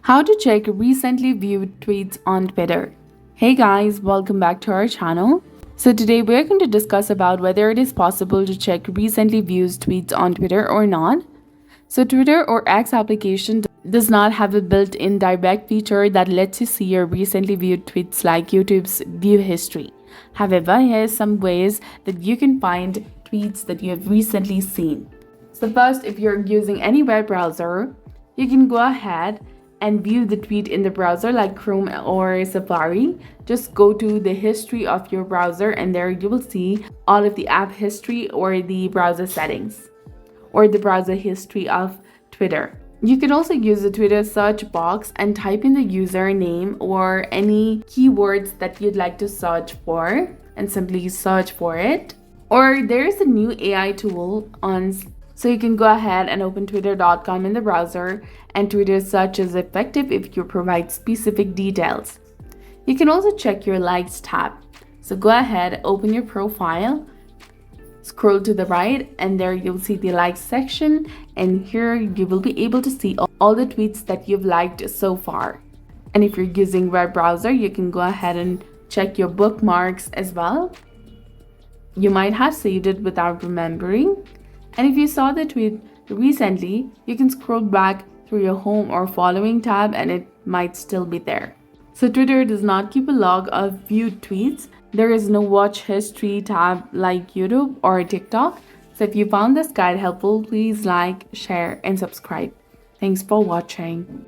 How to check recently viewed tweets on Twitter. Hey guys, welcome back to our channel. So today we're going to discuss about whether it is possible to check recently viewed tweets on Twitter or not. So Twitter or X application does not have a built-in direct feature that lets you see your recently viewed tweets like YouTube's view history. However, here's some ways that you can find tweets that you have recently seen. So first, if you're using any web browser, you can go ahead and view the tweet in the browser like Chrome or Safari. Just go to the history of your browser and there you will see all of the app history or the browser settings or the browser history of Twitter. You can also use the Twitter search box and type in the username or any keywords that you'd like to search for and simply search for it. Or there's a new AI tool so you can go ahead and open twitter.com in the browser, and Twitter search is effective if you provide specific details. You can also check your likes tab. So go ahead, open your profile, scroll to the right, and there you'll see the likes section, and here you will be able to see all the tweets that you've liked so far. And if you're using web browser, you can go ahead and check your bookmarks as well. You might have saved it without remembering. And if you saw the tweet recently, you can scroll back through your home or following tab and it might still be there. So Twitter does not keep a log of viewed tweets. There is no watch history tab like YouTube or TikTok. So if you found this guide helpful, please like, share, and subscribe. Thanks for watching.